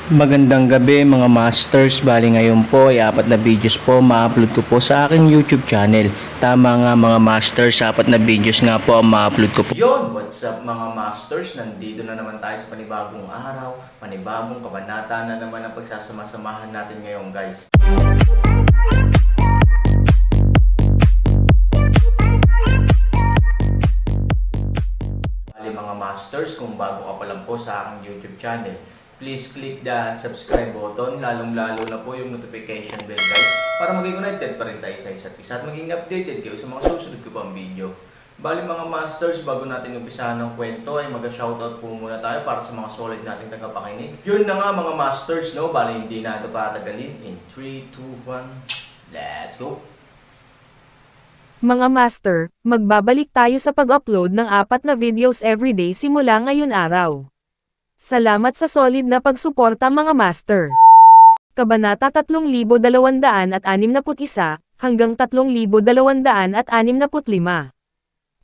Magandang gabi mga masters, bali ngayon po ay 4 na videos po ma-upload ko po sa aking YouTube channel. Tama nga mga masters, 4 na videos nga po ang ma-upload ko po. Yon, what's up mga masters, nandito na naman tayo sa panibagong araw, panibagong kabanata na naman ang pagsasama-samahan natin ngayon guys. Bali mga masters, kung bago ka pa lang po sa aking YouTube channel, please click the subscribe button, lalong-lalo na po yung notification bell guys, para maging connected pa rin tayo sa isa't isa at maging updated kayo sa mga susunod ko pang video. Bali mga masters, bago natin umpisahan ng kwento ay mag-shoutout po muna tayo para sa mga solid nating tagapakinig. Yun na nga mga masters, no? Bali hindi na ito patagalin. In 3, 2, 1, let's go! Mga master, magbabalik tayo sa pag-upload ng 4 na videos everyday simula ngayon araw. Salamat sa solid na pagsuporta mga master. Kabanata 3261 hanggang 3265.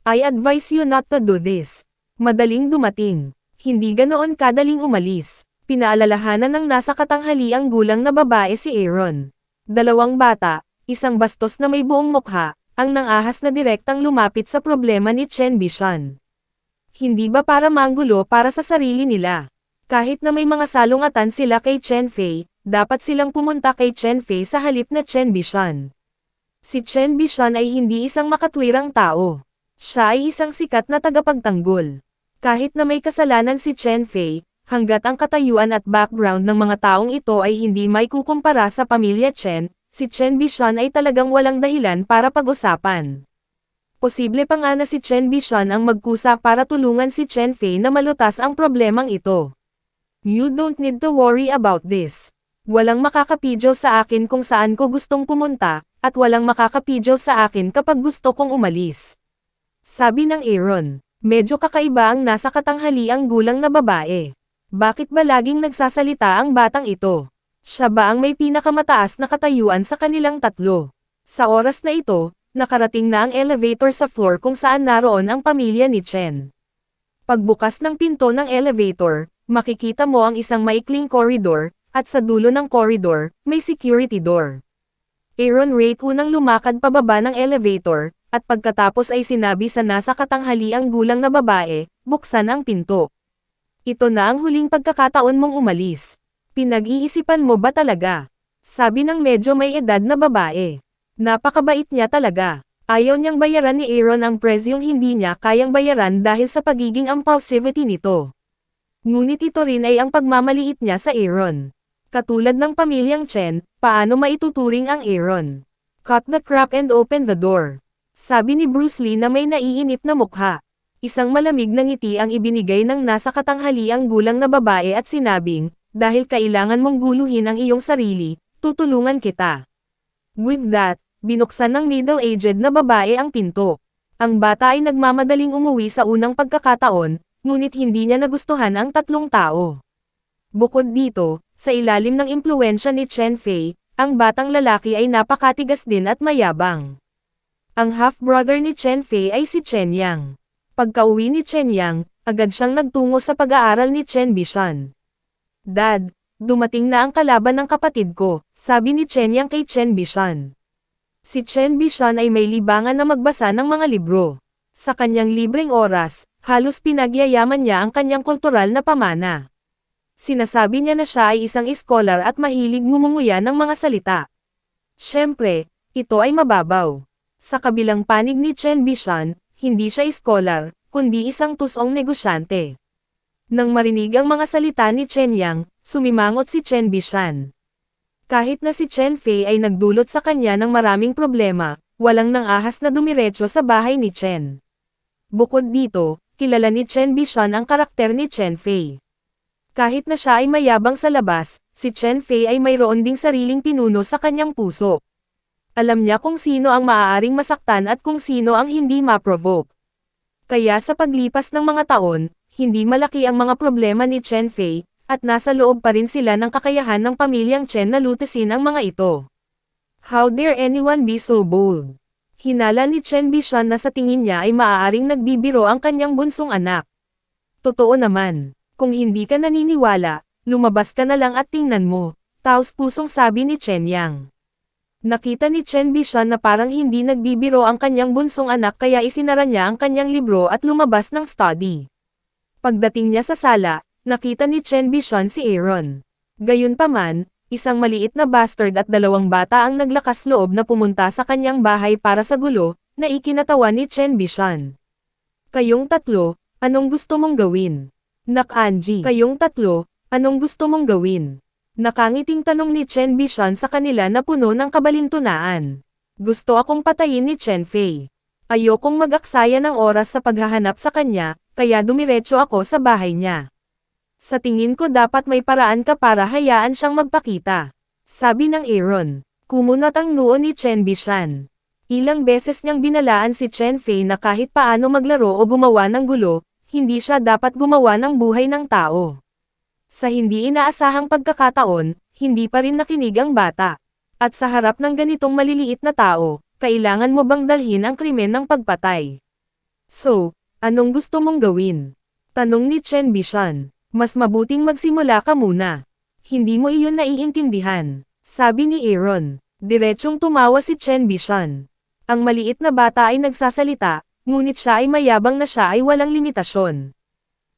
I advise you not to do this. Madaling dumating. Hindi ganoon kadaling umalis. Pinaalalahanan ng nasa katanghaliang gulang na babae si Aaron. 2 bata, isang bastos na may buong mukha, ang nangahas na direktang lumapit sa problema ni Chen Bishan. Hindi ba para manggulo para sa sarili nila? Kahit na may mga salungatan sila kay Chen Fei, dapat silang pumunta kay Chen Fei sa halip na Chen Bishan. Si Chen Bishan ay hindi isang makatwirang tao. Siya ay isang sikat na tagapagtanggol. Kahit na may kasalanan si Chen Fei, hanggat ang katayuan at background ng mga taong ito ay hindi may kukumpara sa pamilya Chen, si Chen Bishan ay talagang walang dahilan para pag-usapan. Posible pa nga na si Chen Bishan ang magkusa para tulungan si Chen Fei na malutas ang problemang ito. You don't need to worry about this. Walang makakapidyo sa akin kung saan ko gustong pumunta, at walang makakapidyo sa akin kapag gusto kong umalis. Sabi ng Aaron, medyo kakaiba ang nasa katanghaliang gulang na babae. Bakit ba laging nagsasalita ang batang ito? Siya ba ang may pinakamataas na katayuan sa kanilang tatlo? Sa oras na ito, nakarating na ang elevator sa floor kung saan naroon ang pamilya ni Chen. Pagbukas ng pinto ng elevator, makikita mo ang isang maikling corridor, at sa dulo ng corridor, may security door. Aaron Ray unang lumakad pababa ng elevator, at pagkatapos ay sinabi sa nasa katanghaliang gulang na babae, buksan ang pinto. Ito na ang huling pagkakataon mong umalis. Pinag-iisipan mo ba talaga? Sabi ng medyo may edad na babae. Napakabait niya talaga. Ayaw niyang bayaran ni Aaron ang presyong hindi niya kayang bayaran dahil sa pagiging impulsivity nito. Ngunit ito rin ay ang pagmamaliit niya sa Aaron. Katulad ng pamilyang Chen, paano maituturing ang Aaron? Cut the crap and open the door. Sabi ni Bruce Lee na may naiinip na mukha. Isang malamig na ngiti ang ibinigay ng nasa katanghaliang gulang na babae at sinabing, dahil kailangan mong guluhin ang iyong sarili, tutulungan kita. With that, binuksan ng middle-aged na babae ang pinto. Ang bata ay nagmamadaling umuwi sa unang pagkakataon, ngunit hindi niya nagustuhan ang tatlong tao. Bukod dito, sa ilalim ng impluwensya ni Chen Fei, ang batang lalaki ay napakatigas din at mayabang. Ang half-brother ni Chen Fei ay si Chen Yang. Pagka-uwi ni Chen Yang, agad siyang nagtungo sa pag-aaral ni Chen Bishan. Dad, dumating na ang kalaban ng kapatid ko, sabi ni Chen Yang kay Chen Bishan. Si Chen Bishan ay may libangan na magbasa ng mga libro. Sa kanyang libreng oras, halos pinagyayaman niya ang kanyang kultural na pamana. Sinasabi niya na siya ay isang iskolar at mahilig ngumunguya ng mga salita. Siyempre, ito ay mababaw. Sa kabilang panig ni Chen Bishan, hindi siya iskolar, kundi isang tusong negosyante. Nang marinig ang mga salita ni Chen Yang, sumimangot si Chen Bishan. Kahit na si Chen Fei ay nagdulot sa kanya ng maraming problema, walang nangahas na dumiretso sa bahay ni Chen. Bukod dito, kilala ni Chen Bishan ang karakter ni Chen Fei. Kahit na siya ay mayabang sa labas, si Chen Fei ay mayroon ding sariling pinuno sa kanyang puso. Alam niya kung sino ang maaaring masaktan at kung sino ang hindi ma-provoke. Kaya sa paglipas ng mga taon, hindi malaki ang mga problema ni Chen Fei, at nasa loob pa rin sila ng kakayahan ng pamilyang Chen na lutasin ang mga ito. How dare anyone be so bold? Hinala ni Chen Bishan na sa tingin niya ay maaaring nagbibiro ang kanyang bunsong anak. Totoo naman. Kung hindi ka naniniwala, Lumabas ka na lang at tingnan mo, taos pusong sabi ni Chen Yang. Nakita ni Chen Bishan na parang hindi nagbibiro ang kanyang bunsong anak kaya isinara niya ang kanyang libro at lumabas ng study. Pagdating niya sa sala, nakita ni Chen Bishan si Aaron. Gayunpaman, isang maliit na bastard at dalawang bata ang naglakas loob na pumunta sa kanyang bahay para sa gulo, na ikinatawa ni Chen Bishan. Kayong tatlo, anong gusto mong gawin? Nak-Anji. Kayong tatlo, anong gusto mong gawin? Nakangiting tanong ni Chen Bishan sa kanila na puno ng kabalintunaan. Gusto akong patayin ni Chen Fei. Ayokong mag-aksaya ng oras sa paghahanap sa kanya, kaya dumiretso ako sa bahay niya. Sa tingin ko dapat may paraan ka para hayaan siyang magpakita. Sabi ng Aaron. Kumunat ang noo ni Chen Bishan. Ilang beses niyang binalaan si Chen Fei na kahit paano maglaro o gumawa ng gulo, hindi siya dapat gumawa ng buhay ng tao. Sa hindi inaasahang pagkakataon, hindi pa rin nakinig ang bata. At sa harap ng ganitong maliliit na tao, kailangan mo bang dalhin ang krimen ng pagpatay? So, anong gusto mong gawin? Tanong ni Chen Bishan. Mas mabuting magsimula ka muna. Hindi mo iyon naiintindihan, sabi ni Aaron. Diretsyong tumawa si Chen Bishan. Ang maliit na bata ay nagsasalita, ngunit siya ay mayabang na siya ay walang limitasyon.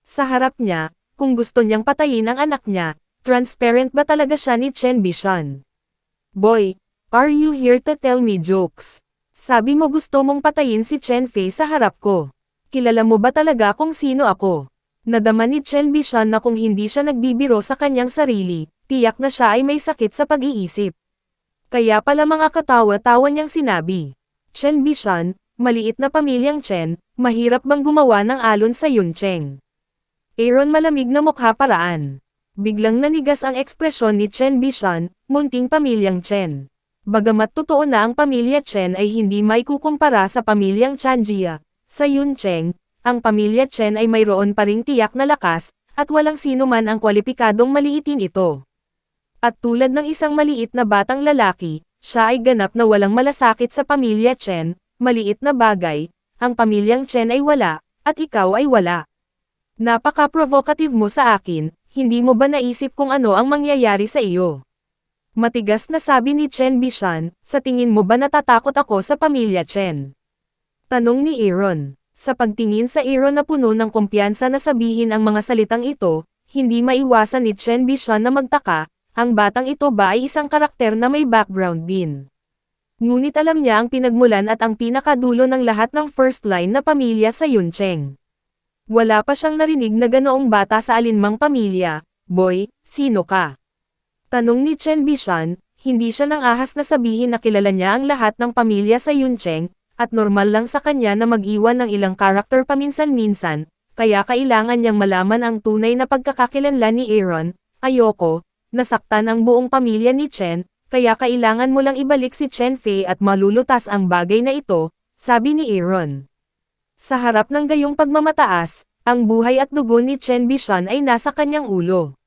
Sa harap niya, kung gusto niyang patayin ang anak niya, transparent ba talaga siya ni Chen Bishan? Boy, are you here to tell me jokes? Sabi mo gusto mong patayin si Chen Fei sa harap ko. Kilala mo ba talaga kung sino ako? Nadama ni Chen Bishan na kung hindi siya nagbibiro sa kanyang sarili, tiyak na siya ay may sakit sa pag-iisip. Kaya pala mga katawa-tawa niyang sinabi. Chen Bishan, maliit na pamilyang Chen, mahirap bang gumawa ng alon sa Yuncheng? Aaron malamig na mukha paraan. Biglang nanigas ang ekspresyon ni Chen Bishan, munting pamilyang Chen. Bagamat totoo na ang pamilya Chen ay hindi maikukumpara sa pamilyang Chanjia, sa Yuncheng, ang pamilya Chen ay mayroon pa ring tiyak na lakas, at walang sino man ang kwalipikadong maliitin ito. At tulad ng isang maliit na batang lalaki, siya ay ganap na walang malasakit sa pamilya Chen, maliit na bagay, ang pamilyang Chen ay wala, at ikaw ay wala. Napaka-provocative mo sa akin, hindi mo ba naisip kung ano ang mangyayari sa iyo? Matigas na sabi ni Chen Bishan, sa tingin mo ba natatakot ako sa pamilya Chen? Tanong ni Aaron. Sa pagtingin sa Aaron na puno ng kumpiyansa na sabihin ang mga salitang ito, hindi maiwasan ni Chen Bishan na magtaka, ang batang ito ba ay isang karakter na may background din. Ngunit alam niya ang pinagmulan at ang pinakadulo ng lahat ng first line na pamilya sa Yuncheng. Wala pa siyang narinig na ganoong bata sa alinmang pamilya. Boy, sino ka? Tanong ni Chen Bishan, hindi siya nang ahas na sabihin na kilala niya ang lahat ng pamilya sa Yuncheng, at normal lang sa kanya na mag-iwan ng ilang karakter paminsan-minsan, kaya kailangan niyang malaman ang tunay na pagkakakilanlan ni Aaron. Ayoko, nasaktan ang buong pamilya ni Chen, kaya kailangan mo lang ibalik si Chen Fei at malulutas ang bagay na ito, sabi ni Aaron. Sa harap ng gayong pagmamataas, ang buhay at dugo ni Chen Bishan ay nasa kanyang ulo.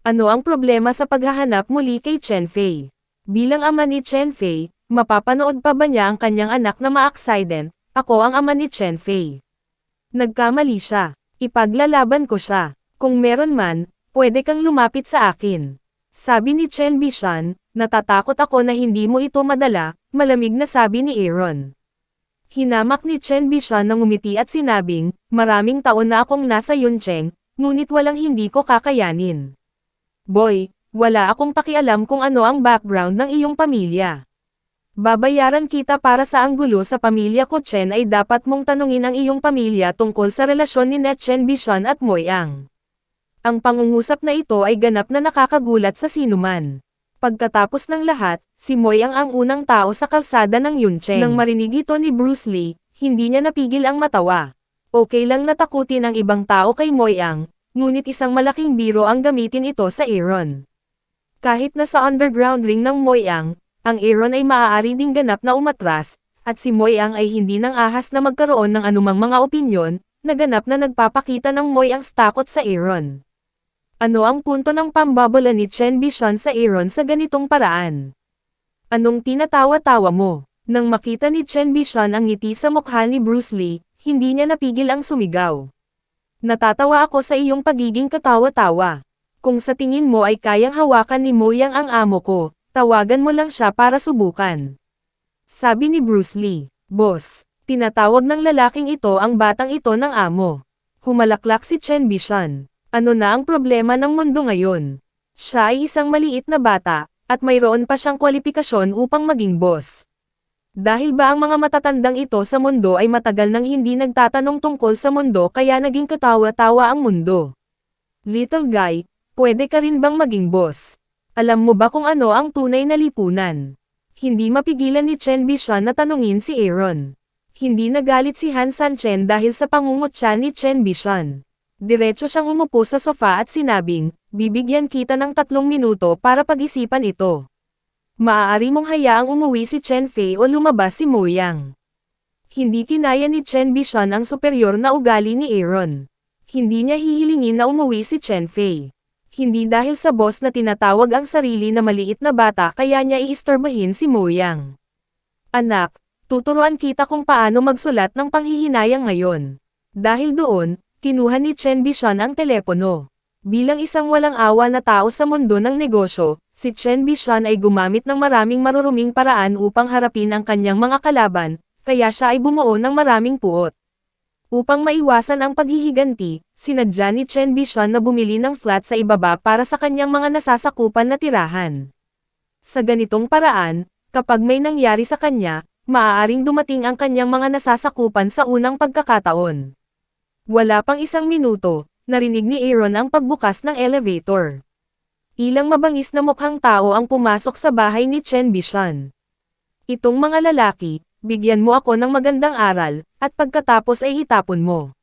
Ano ang problema sa paghahanap muli kay Chen Fei? Bilang ama ni Chen Fei, mapapanood pa ba niya ang kanyang anak na ma-accident? Ako ang ama ni Chen Fei. Nagkamali siya. Ipaglalaban ko siya. Kung meron man, pwede kang lumapit sa akin. Sabi ni Chen Bishan, natatakot ako na hindi mo ito madala, malamig na sabi ni Aaron. Hinamak ni Chen Bishan ng ngumiti at sinabing, maraming taon na akong nasa Yuncheng, ngunit walang hindi ko kakayanin. Boy, wala akong pakialam kung ano ang background ng iyong pamilya. Babayaran kita para sa anggulo sa pamilya ko Chen ay dapat mong tanungin ang iyong pamilya tungkol sa relasyon ni Chen Bishan at Moyang. Ang pangungusap na ito ay ganap na nakakagulat sa sinuman. Pagkatapos ng lahat, si Moyang ang unang tao sa kalsada ng Yuncheng. Nang marinig ito ni Bruce Lee, hindi niya napigil ang matawa. Okay lang natakutin ang ibang tao kay Moyang, ngunit isang malaking biro ang gamitin ito sa Aaron. Kahit na sa underground ring ng Moyang, ang Aaron ay maaari ding ganap na umatras, at si Moyang ay hindi nang ahas na magkaroon ng anumang mga opinyon, na ganap na nagpapakita ng Moyang's takot sa Aaron. Ano ang punto ng pambabala ni Chen Bishan sa Aaron sa ganitong paraan? Anong tinatawa-tawa mo? Nang makita ni Chen Bishan ang ngiti sa mukha ni Bruce Lee, hindi niya napigil ang sumigaw. Natatawa ako sa iyong pagiging katawa-tawa. Kung sa tingin mo ay kayang hawakan ni Mo Yang ang amo ko, tawagan mo lang siya para subukan. Sabi ni Bruce Lee. Boss, tinatawag ng lalaking ito ang batang ito ng amo. Humalaklak si Chen Bishan. Ano na ang problema ng mundo ngayon? Siya ay isang maliit na bata, at mayroon pa siyang kwalipikasyon upang maging boss. Dahil ba ang mga matatandang ito sa mundo ay matagal nang hindi nagtatanong tungkol sa mundo kaya naging katawa-tawa ang mundo? Little guy, pwede ka rin bang maging boss? Alam mo ba kung ano ang tunay na lipunan? Hindi mapigilan ni Chen Bishan na tanungin si Aaron. Hindi nagalit si Han Sanchen dahil sa pangungutya ni Chen Bishan. Diretso siyang umupo sa sofa at sinabing, bibigyan kita ng 3 minuto para pag-isipan ito. Maaari mong hayaang umuwi si Chen Fei o lumabas si Mo Yang. Hindi kinaya ni Chen Bishan ang superior na ugali ni Aaron. Hindi niya hihilingin na umuwi si Chen Fei. Hindi dahil sa boss na tinatawag ang sarili na maliit na bata kaya niya iistorbahin si Mo Yang. Anak, tuturuan kita kung paano magsulat ng panghihinayang ngayon. Dahil doon, kinuha ni Chen Bishan ang telepono. Bilang isang walang awa na tao sa mundo ng negosyo, si Chen Bishan ay gumamit ng maraming maruruming paraan upang harapin ang kanyang mga kalaban, kaya siya ay bumuo ng maraming puot. Upang maiwasan ang paghihiganti, sinadya ni Chen Bishan na bumili ng flat sa ibaba para sa kanyang mga nasasakupan na tirahan. Sa ganitong paraan, kapag may nangyari sa kanya, maaaring dumating ang kanyang mga nasasakupan sa unang pagkakataon. Wala pang 1 minuto, narinig ni Aaron ang pagbukas ng elevator. Ilang mabangis na mukhang tao ang pumasok sa bahay ni Chen Bishan. Itong mga lalaki, bigyan mo ako ng magandang aral, at pagkatapos ay itapon mo.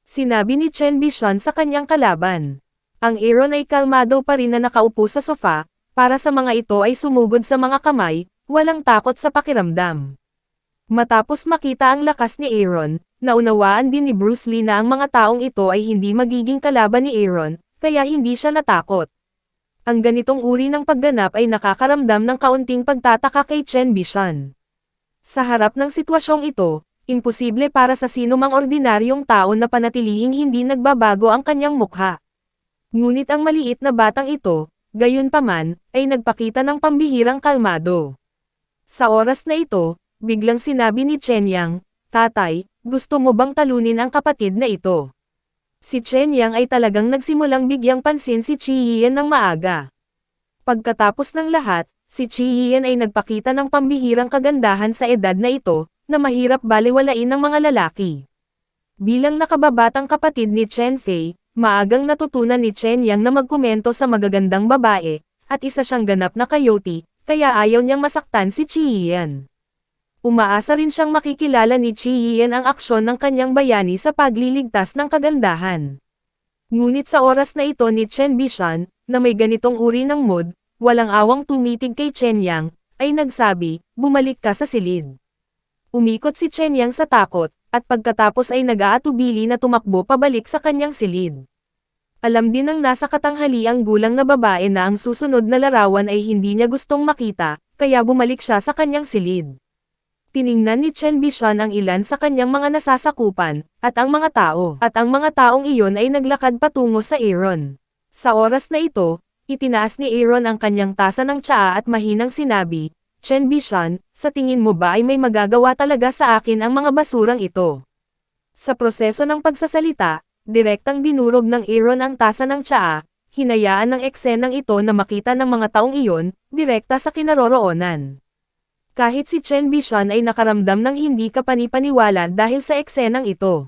Sinabi ni Chen Bishan sa kanyang kalaban. Ang Aaron ay kalmado pa rin na nakaupo sa sofa, para sa mga ito ay sumugod sa mga kamay, walang takot sa pakiramdam. Matapos makita ang lakas ni Aaron, naunawaan din ni Bruce Lee na ang mga taong ito ay hindi magiging kalaban ni Aaron, kaya hindi siya natakot. Ang ganitong uri ng pagganap ay nakakaramdam ng kaunting pagtataka kay Chen Bishan. Sa harap ng sitwasyong ito, imposible para sa sinumang ordinaryong tao na panatilihing hindi nagbabago ang kanyang mukha. Ngunit ang maliit na batang ito, gayunpaman, ay nagpakita ng pambihirang kalmado. Sa oras na ito, biglang sinabi ni Chen Yang, "Tatay, gusto mo bang talunin ang kapatid na ito?" Si Chen Yang ay talagang nagsimulang bigyang pansin si Chi Yian ng maaga. Pagkatapos ng lahat, si Chi Yian ay nagpakita ng pambihirang kagandahan sa edad na ito, na mahirap baliwalain ng mga lalaki. Bilang nakababatang kapatid ni Chen Fei, maagang natutunan ni Chen Yang na magkomento sa magagandang babae, at isa siyang ganap na coyote, kaya ayaw niyang masaktan si Chi Yian. Umaasa rin siyang makikilala ni Chi Yian ang aksyon ng kanyang bayani sa pagliligtas ng kagandahan. Ngunit sa oras na ito ni Chen Bishan, na may ganitong uri ng mood, walang awang tumitig kay Chen Yang, ay nagsabi, "Bumalik ka sa silid." Umikot si Chen Yang sa takot, at pagkatapos ay nag-aatubili na tumakbo pabalik sa kanyang silid. Alam din ng nasa katanghaliang gulang na babae na ang susunod na larawan ay hindi niya gustong makita, kaya bumalik siya sa kanyang silid. Tiningnan ni Chen Bishan ang ilan sa kanyang mga nasasakupan, at ang mga taong iyon ay naglakad patungo sa Aaron. Sa oras na ito, itinaas ni Aaron ang kanyang tasa ng tsaa at mahinang sinabi, "Chen Bishan, sa tingin mo ba ay may magagawa talaga sa akin ang mga basurang ito?" Sa proseso ng pagsasalita, direktang dinurog ng Aaron ang tasa ng tsaa, hinayaan ng eksenang ito na makita ng mga taong iyon, direkta sa kinaroroonan. Kahit si Chen Bishan ay nakaramdam ng hindi kapanipaniwala dahil sa eksenang ito.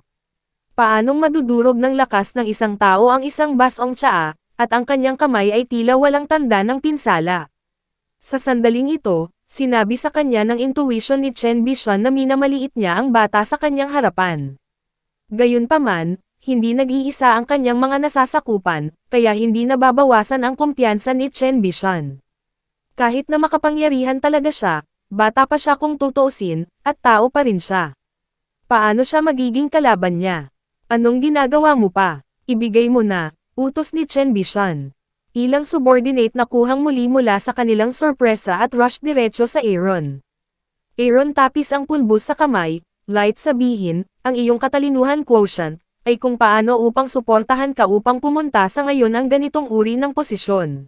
Paanong madudurog ng lakas ng isang tao ang isang basong tsaa, at ang kanyang kamay ay tila walang tanda ng pinsala. Sa sandaling ito, sinabi sa kanya ng intuition ni Chen Bishan na minamaliit niya ang bata sa kanyang harapan. Gayunpaman, hindi nag-iisa ang kanyang mga nasasakupan, kaya hindi nababawasan ang kumpiyansa ni Chen Bishan. Kahit na makapangyarihan talaga siya, bata pa siya kung tutuusin, at tao pa rin siya. Paano siya magiging kalaban niya? Anong ginagawa mo pa? Ibigay mo na, utos ni Chen Bishan. Ilang subordinate na kuhang muli mula sa kanilang sorpresa at rush diretso sa Aaron. Aaron tapis ang pulbos sa kamay, light sabihin, ang iyong katalinuhan quotient, ay kung paano upang suportahan ka upang pumunta sa ngayon ang ganitong uri ng posisyon.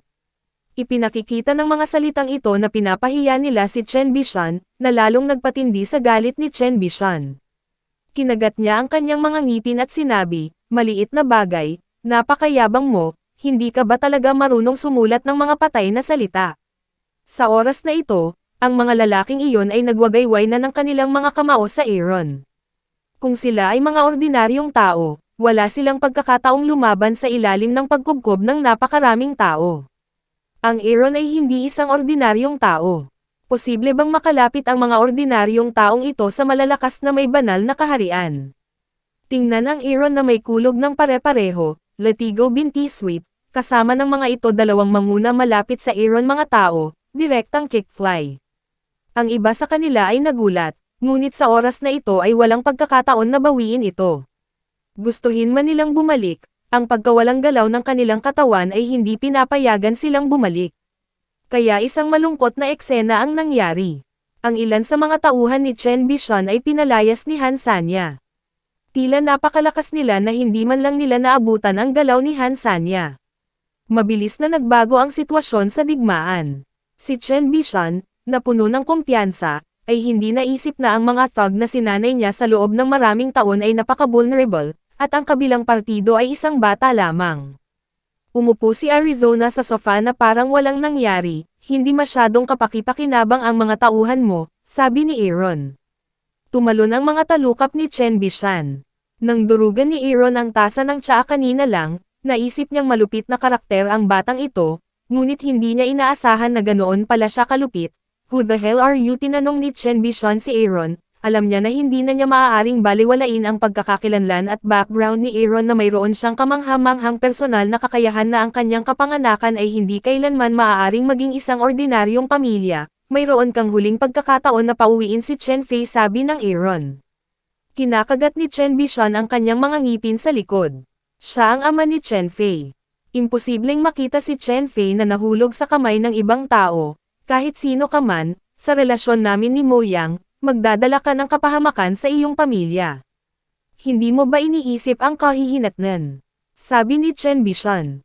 Ipinakikita ng mga salitang ito na pinapahiya nila si Chen Bishan, na lalong nagpatindi sa galit ni Chen Bishan. Kinagat niya ang kanyang mga ngipin at sinabi, "Maliit na bagay, napakayabang mo, hindi ka ba talaga marunong sumulat ng mga patay na salita?" Sa oras na ito, ang mga lalaking iyon ay nagwagayway na ng kanilang mga kamao sa Aaron. Kung sila ay mga ordinaryong tao, wala silang pagkakataong lumaban sa ilalim ng pagkubkob ng napakaraming tao. Ang Aaron ay hindi isang ordinaryong tao. Posible bang makalapit ang mga ordinaryong taong ito sa malalakas na may banal na kaharian? Tingnan ang Aaron na may kulog ng pare-pareho, latigo binti sweep, kasama ng mga ito dalawang manguna malapit sa Aaron mga tao, direktang kickfly. Ang iba sa kanila ay nagulat, ngunit sa oras na ito ay walang pagkakataon na bawiin ito. Gustuhin man nilang bumalik, ang pagkawalang galaw ng kanilang katawan ay hindi pinapayagan silang bumalik. Kaya isang malungkot na eksena ang nangyari. Ang ilan sa mga tauhan ni Chen Bishan ay pinalayas ni Han Sanya. Tila napakalakas nila na hindi man lang nila naabutan ang galaw ni Han Sanya. Mabilis na nagbago ang sitwasyon sa digmaan. Si Chen Bishan, na puno ng kumpiyansa, ay hindi naisip na ang mga thug na sinanay niya sa loob ng maraming taon ay napaka-vulnerable, at ang kabilang partido ay isang bata lamang. Umupo si Arizona sa sofa na parang walang nangyari, hindi masyadong kapaki-pakinabang ang mga tauhan mo, sabi ni Aaron. Tumalon ang mga talukap ni Chen Bishan. Nang durugan ni Aaron ang tasa ng tsaa kanina lang, naisip niyang malupit na karakter ang batang ito, ngunit hindi niya inaasahan na ganoon pala siya kalupit. "Who the hell are you?" tinanong ni Chen Bishan si Aaron. Alam niya na hindi na niya maaaring baliwalain ang pagkakakilanlan at background ni Aaron na mayroon siyang kamangha-manghang personal na kakayahan na ang kanyang kapanganakan ay hindi kailanman maaaring maging isang ordinaryong pamilya. Mayroon kang huling pagkakataon na pauwiin si Chen Fei, sabi ng Aaron. Kinakagat ni Chen Bishan ang kanyang mga ngipin sa likod. Siya ang ama ni Chen Fei. Imposibleng makita si Chen Fei na nahulog sa kamay ng ibang tao. Kahit sino ka man, sa relasyon namin ni Mo Yang, magdadala ka ng kapahamakan sa iyong pamilya. Hindi mo ba iniisip ang kahihinatnan? Sabi ni Chen Bishan.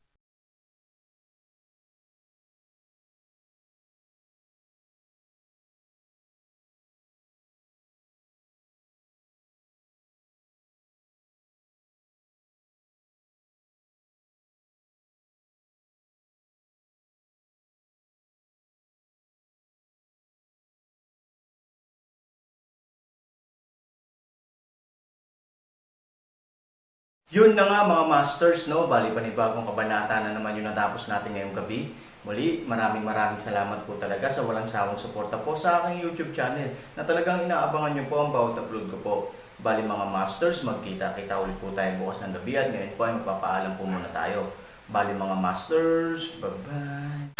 Yun na nga mga masters, no? Bali panibagong kabanata na naman yung natapos natin ngayong gabi. Muli, maraming salamat po talaga sa walang sawang suporta po sa aking YouTube channel na talagang inaabangan nyo po ang bawat upload ko po. Bali mga masters, magkita-kita ulit po tayo bukas ng gabi at ngayon po ay magpapaalam po muna tayo. Bali mga masters, bye-bye!